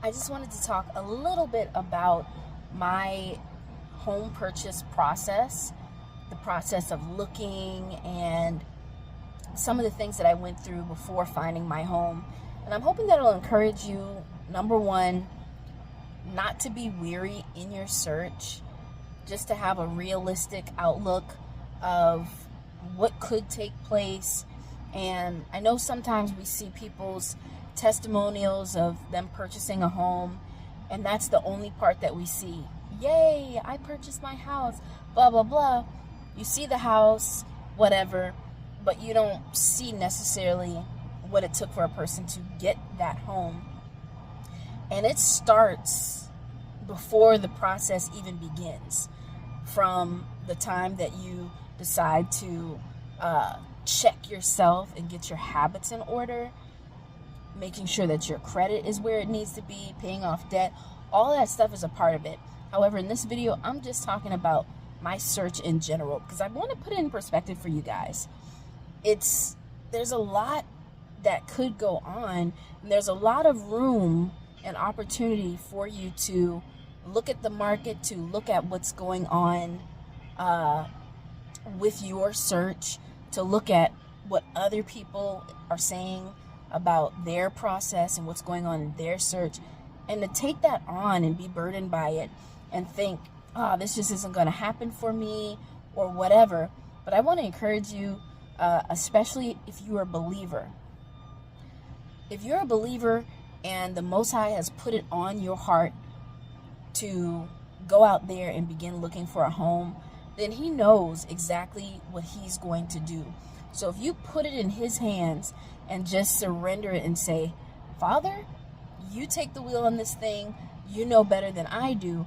I just wanted to talk a little bit about my home purchase process, the process of looking, and some of the things that I went through before finding my home. And I'm hoping that it'll encourage you, number one, not to be weary in your search, just to have a realistic outlook of what could take place. And I know sometimes we see people's testimonials of them purchasing a home, and that's the only part that we see. Yay, I purchased my house, blah, blah, blah. You see the house, whatever, but you don't see necessarily what it took for a person to get that home. And it starts before the process even begins, from the time that you decide to check yourself and get your habits in order, making sure that your credit is where it needs to be, paying off debt. All that stuff is a part of it. However, in this video, I'm just talking about my search in general because I want to put it in perspective for you guys. There's a lot that could go on, and there's a lot of room and opportunity for you to look at the market, to look at what's going on with your search, to look at what other people are saying about their process and what's going on in their search, and to take that on and be burdened by it and think, this just isn't going to happen for me or whatever. But I want to encourage you, especially if you're a believer. If you're a believer and the Most High has put it on your heart to go out there and begin looking for a home, then He knows exactly what He's going to do. So if you put it in His hands and just surrender it and say, Father, you take the wheel on this thing, you know better than I do,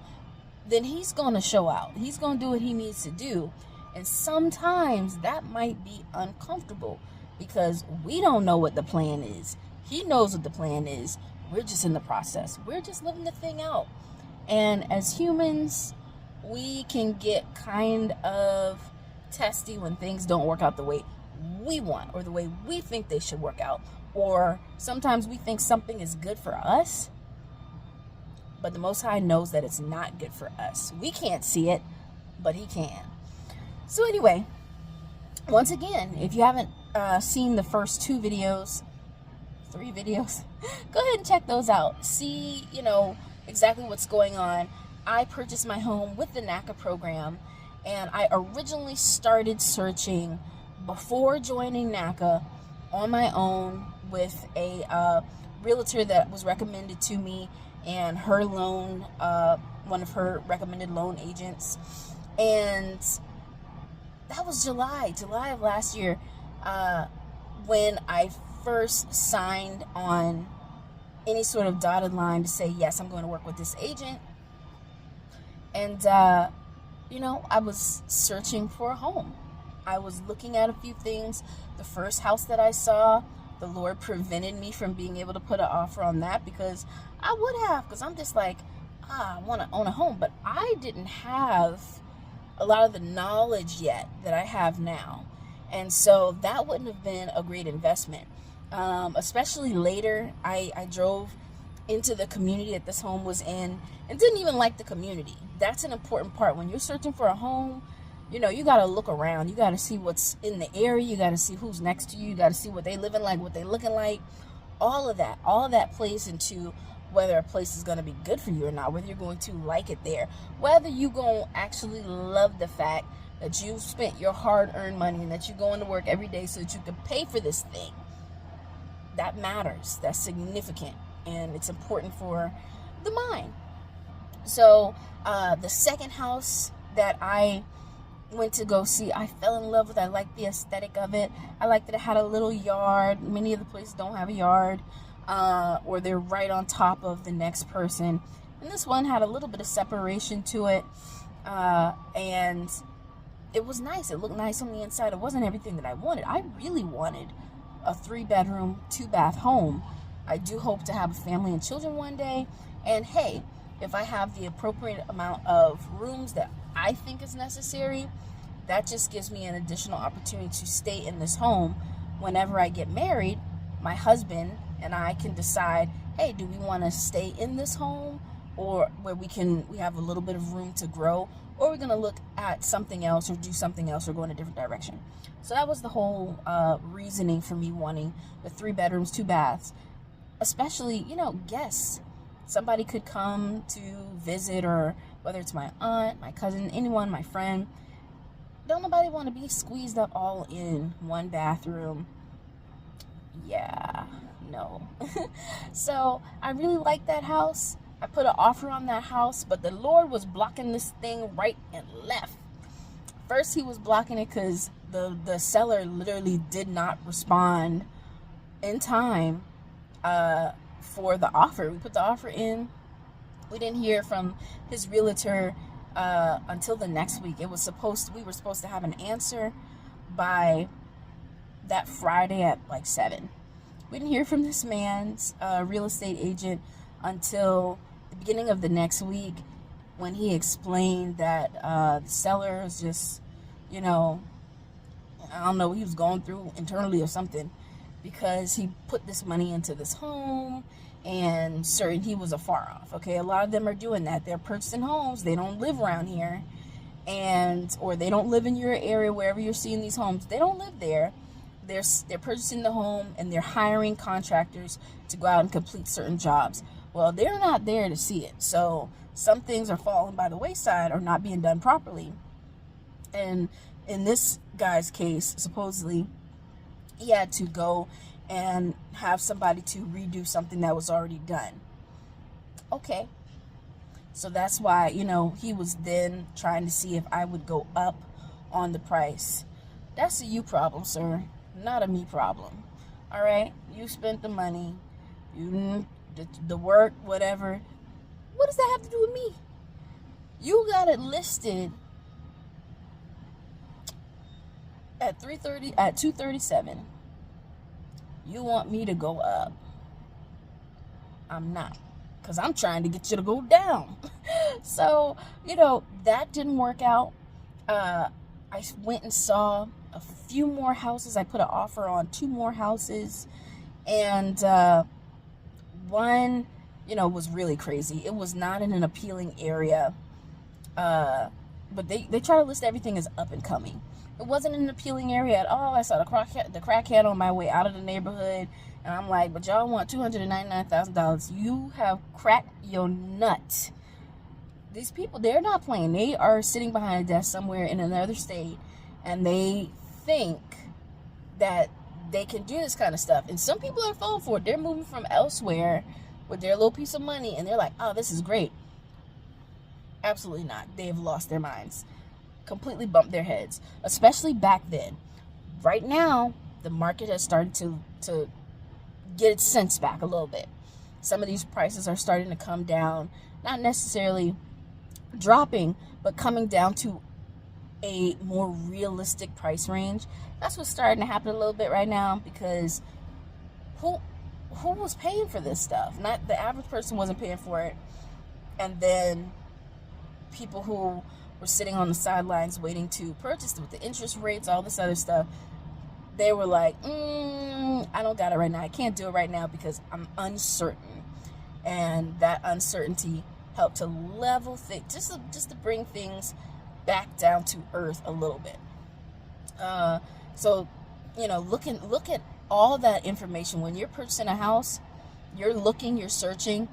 then He's going to show out. He's going to do what He needs to do. And sometimes that might be uncomfortable because we don't know what the plan is. He knows what the plan is. We're just in the process. We're just living the thing out. And as humans, we can get kind of testy when things don't work out the way we want or the way we think they should work out. Or sometimes we think something is good for us, but the Most High knows that it's not good for us. We can't see it, but He can. So anyway, once again, if you haven't seen the first 3 videos, go ahead and check those out. See, exactly what's going on. I purchased my home with the NACA program, and I originally started searching before joining NACA on my own with a realtor that was recommended to me and her loan, one of her recommended loan agents. And that was July of last year, when I first signed on any sort of dotted line to say, yes, I'm going to work with this agent. And, I was searching for a home. I was looking at a few things. The first house that I saw, the Lord prevented me from being able to put an offer on that because I would have, because I'm just like, I want to own a home. But I didn't have a lot of the knowledge yet that I have now. And so that wouldn't have been a great investment. Especially later, I drove into the community that this home was in and didn't even like the community. That's an important part. When you're searching for a home, you got to look around. You got to see what's in the area. You got to see who's next to you. You got to see what they living like, what they looking like. All of that plays into whether a place is going to be good for you or not, whether you're going to like it there, whether you're going to actually love the fact that you spent your hard-earned money and that you're going to work every day so that you can pay for this thing. That matters. That's significant, and it's important for the mind. So the second house that I went to go see, I fell in love with. I liked the aesthetic of it. I liked that it had a little yard. Many of the places don't have a yard, or they're right on top of the next person. And this one had a little bit of separation to it, and it was nice. It looked nice on the inside. It wasn't everything that I wanted. I really wanted a 3-bedroom, 2-bath home. I do hope to have a family and children one day. And hey, if I have the appropriate amount of rooms that I think is necessary, that just gives me an additional opportunity to stay in this home whenever I get married. My husband and I can decide, hey, do we want to stay in this home, or where we have a little bit of room to grow, or we're going to look at something else or do something else or go in a different direction. So that was the whole reasoning for me wanting the 3 bedrooms, 2 baths, especially, guests. Somebody could come to visit, or whether it's my aunt, my cousin, anyone, my friend. Don't nobody want to be squeezed up all in one bathroom. Yeah, no. So I really like that house. I put an offer on that house, but the Lord was blocking this thing right and left. First, he was blocking it because the seller literally did not respond in time for the offer. We put the offer in. We didn't hear from his realtor until the next week. We were supposed to have an answer by that Friday at like 7. We didn't hear from this man's real estate agent until the beginning of the next week, when he explained that the seller was just, I don't know what he was going through internally or something, because he put this money into this home, and he was afar off. Okay, a lot of them are doing that. They're purchasing homes. They don't live around here, or they don't live in your area, wherever you're seeing these homes. They don't live there. They're purchasing the home, and they're hiring contractors to go out and complete certain jobs. Well, they're not there to see it. So some things are falling by the wayside or not being done properly. And in this guy's case, supposedly, he had to go and have somebody to redo something that was already done. Okay. So that's why, he was then trying to see if I would go up on the price. That's a you problem, sir, not a me problem. All right? You spent the money. The work, whatever. What does that have to do with me? You got it listed at 237. You want me to go up. I'm not, because I'm trying to get you to go down. So, that didn't work out. I went and saw a few more houses. I put an offer on 2 more houses, and one, was really crazy. It was not in an appealing area, but they try to list everything as up and coming. It wasn't an appealing area at all. I saw the crackhead on my way out of the neighborhood, and I'm like, but y'all want $299,000. You have cracked your nut. These people, they're not playing. They are sitting behind a desk somewhere in another state, and they think that they can do this kind of stuff. And some people are falling for it. They're moving from elsewhere with their little piece of money, and they're like, oh, this is great. Absolutely not. They've lost their minds. Completely bumped their heads, especially back then. Right now, the market has started to get its sense back a little bit. Some of these prices are starting to come down, not necessarily dropping, but coming down to a more realistic price range. That's what's starting to happen a little bit right now, because who was paying for this stuff? Not the average person wasn't paying for it, and then people who were sitting on the sidelines waiting to purchase with the interest rates, all this other stuff, they were like, I don't got it right now. I can't do it right now because I'm uncertain. And that uncertainty helped to level things, just to bring things back down to earth a little bit. So, look at all that information. When you're purchasing a house, you're looking, you're searching.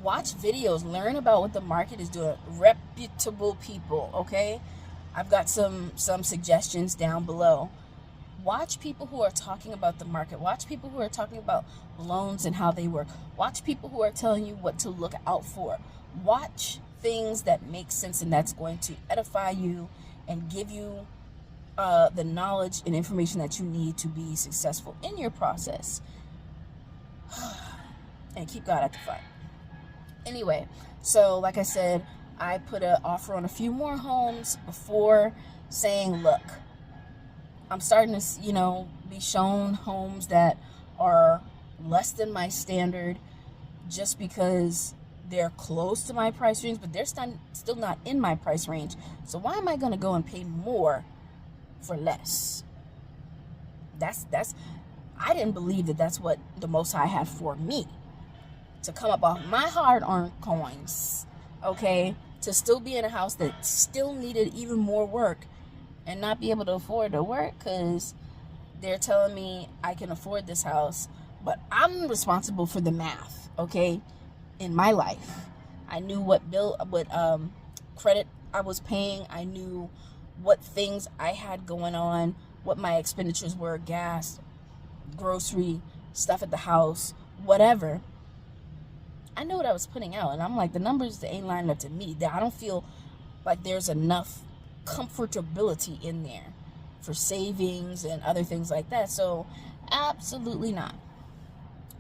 Watch videos, learn about what the market is doing. Reputable people, okay? I've got some suggestions down below. Watch people who are talking about the market. Watch people who are talking about loans and how they work. Watch people who are telling you what to look out for. Watch things that make sense and that's going to edify you and give you the knowledge and information that you need to be successful in your process. And keep God at the front. Anyway, so like I said, I put an offer on a few more homes before saying, look, I'm starting to, be shown homes that are less than my standard just because they're close to my price range, but they're still not in my price range. So why am I going to go and pay more for less? I didn't believe that that's what the Most High had for me, to come up off my hard-earned coins, okay, to still be in a house that still needed even more work and not be able to afford the work because they're telling me I can afford this house, but I'm responsible for the math, okay, in my life. I knew what credit I was paying. I knew what things I had going on, what my expenditures were, gas, grocery, stuff at the house, whatever. I know what I was putting out, and I'm like, the numbers ain't lining up to me. I don't feel like there's enough comfortability in there for savings and other things like that. So absolutely not.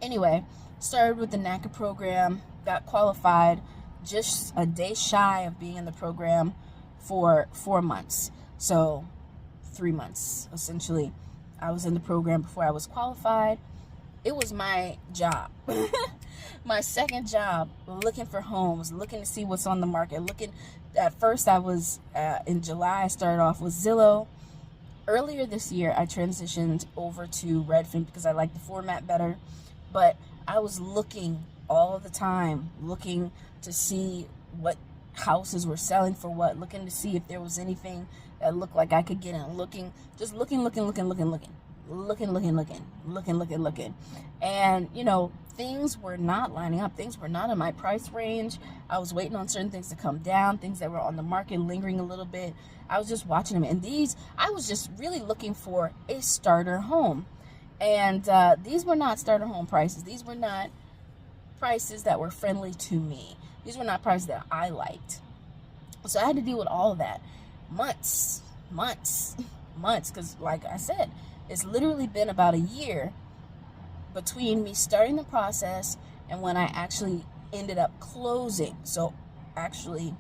Anyway, started with the NACA program, got qualified just a day shy of being in the program for 4 months. So 3 months, essentially. I was in the program before I was qualified. It was my job. My second job, looking for homes, looking to see what's on the market. At first I was, in July, I started off with Zillow. Earlier this year, I transitioned over to Redfin because I like the format better. But I was looking all the time, looking to see what houses were selling for what, looking to see if there was anything that looked like I could get in, looking. And, things were not lining up. Things were not in my price range. I was waiting on certain things to come down, things that were on the market lingering a little bit. I was just watching them. And I was just really looking for a starter home. And these were not starter home prices. These were not prices that were friendly to me. These were not prices that I liked. So I had to deal with all of that. Months. Because like I said, it's literally been about a year between me starting the process and when I actually ended up closing. So actually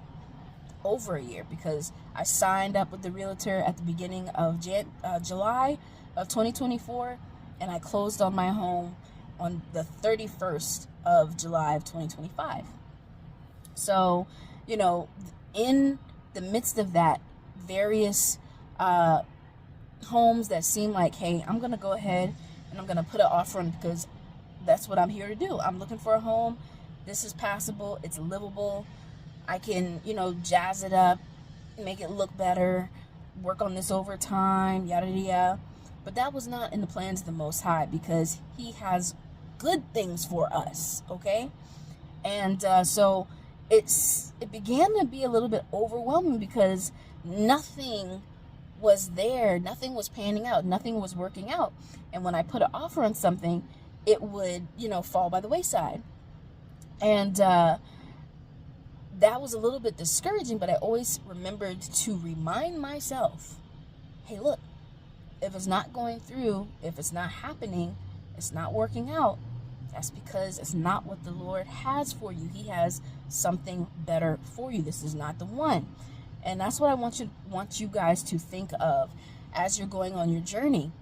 over a year, because I signed up with the realtor at the beginning of July of 2024, and I closed on my home on the 31st of July of 2025. So, in the midst of that, various homes that seem like, hey, I'm going to go ahead and I'm going to put an offer on because that's what I'm here to do. I'm looking for a home. This is passable. It's livable. I can, jazz it up, make it look better, work on this over time, yada, yada, yada. But that was not in the plans of the Most High, because He has good things for us, okay? And so it began to be a little bit overwhelming because nothing was there, nothing was panning out, nothing was working out. And when I put an offer on something, it would, fall by the wayside. And that was a little bit discouraging, but I always remembered to remind myself, hey, look, if it's not going through, if it's not happening, it's not working out, that's because it's not what the Lord has for you. He has something better for you. This is not the one. And that's what I want you guys to think of as you're going on your journey.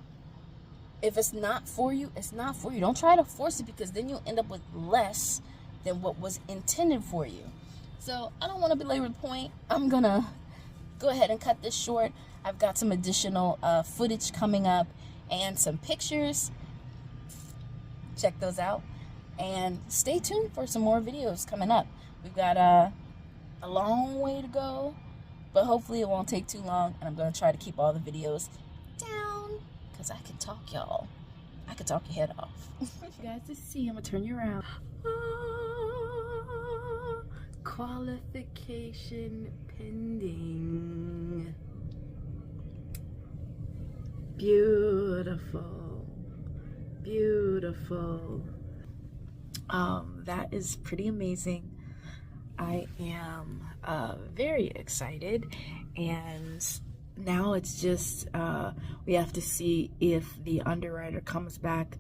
If it's not for you, it's not for you. Don't try to force it, because then you'll end up with less than what was intended for you. So I don't want to belabor the point. I'm going to go ahead and cut this short. I've got some additional footage coming up and some pictures. Check those out. And stay tuned for some more videos coming up. We've got a long way to go, but hopefully it won't take too long. And I'm going to try to keep all the videos down, because I can talk, y'all. I can talk your head off. You guys to see, I'm going to turn you around. Qualification pending. Beautiful. That is pretty amazing. I am very excited, and now it's just we have to see if the underwriter comes back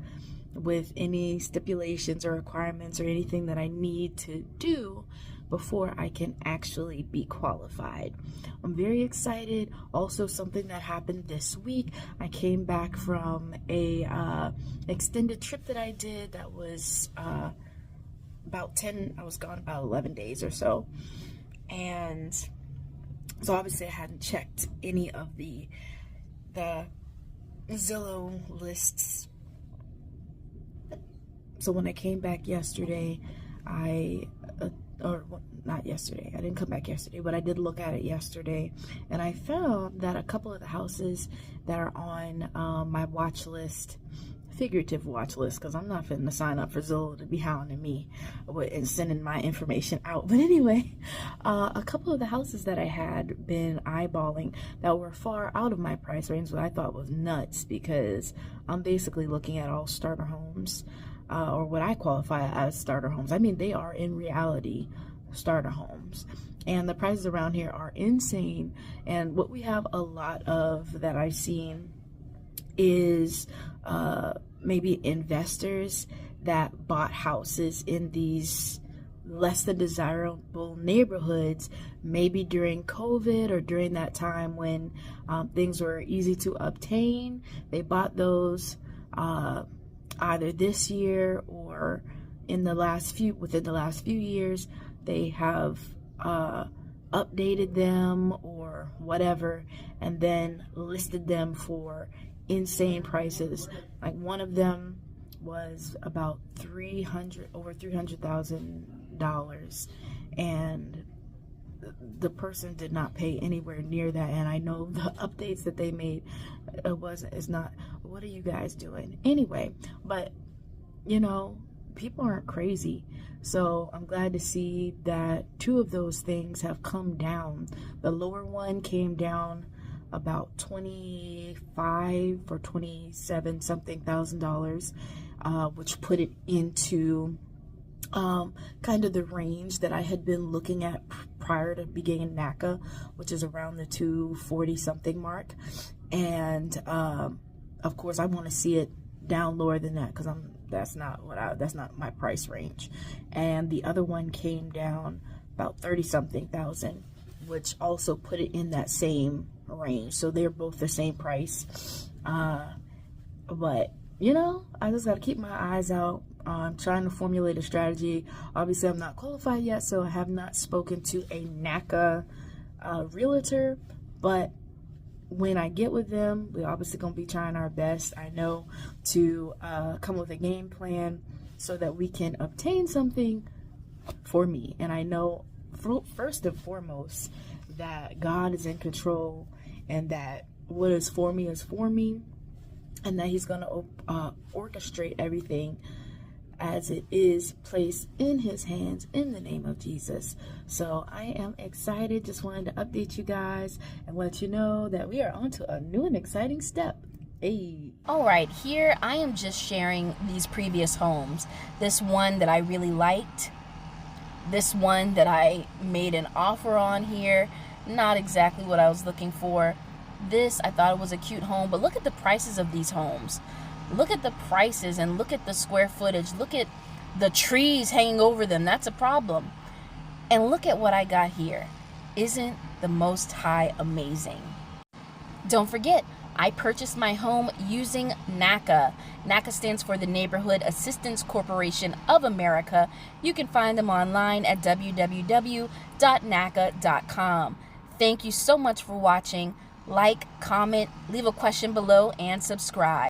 with any stipulations or requirements or anything that I need to do before I can actually be qualified. I'm very excited. Also, something that happened this week, I came back from a extended trip that I did that was I was gone about 11 days or so. And so obviously I hadn't checked any of the Zillow lists So when I came back yesterday, not yesterday, I didn't come back yesterday, but I did look at it yesterday, and I found that a couple of the houses that are on my watch list, figurative watch list, because I'm not fitting to sign up for Zillow to be hounding me and sending my information out. But anyway, a couple of the houses that I had been eyeballing that were far out of my price range, what I thought was nuts, because I'm basically looking at all starter homes, or what I qualify as starter homes. I mean, they are in reality starter homes, and the prices around here are insane. And what we have a lot of that I've seen is maybe investors that bought houses in these less than desirable neighborhoods, maybe during COVID or during that time when things were easy to obtain. They bought those either this year or within the last few years. They have updated them or whatever, and then listed them for insane prices. Like one of them was about over $300,000, and the person did not pay anywhere near that. And I know the updates that they made is not, what are you guys doing anyway? But you know, people aren't crazy. So I'm glad to see that two of those things have come down. The lower one came down about 25 or 27 something $1,000, which put it into kind of the range that I had been looking at prior to beginning NACA, which is around the 240 something mark. And of course I want to see it down lower than that, because that's not my price range. And the other one came down about 30 something thousand, which also put it in that same range. So they're both the same price. But you know, I just got to keep my eyes out. I'm trying to formulate a strategy. Obviously I'm not qualified yet, so I have not spoken to a NACA realtor, but when I get with them, we're obviously going to be trying our best, I know, to come with a game plan so that we can obtain something for me. And I know, first and foremost, that God is in control, and that what is for me, and that He's going to orchestrate everything as it is placed in His hands, in the name of Jesus. So I am excited. Just wanted to update you guys and let you know that we are on to a new and exciting step. Hey. All right, here I am just sharing these previous homes. This one that I really liked, this one that I made an offer on here, not exactly what I was looking for. This, I thought it was a cute home, but look at the prices of these homes. Look at the prices and look at the square footage. Look at the trees hanging over them. That's a problem. And look at what I got here. Isn't the Most High amazing? Don't forget, I purchased my home using NACA. NACA stands for the Neighborhood Assistance Corporation of America. You can find them online at www.naca.com. Thank you so much for watching. Like, comment, leave a question below, and subscribe.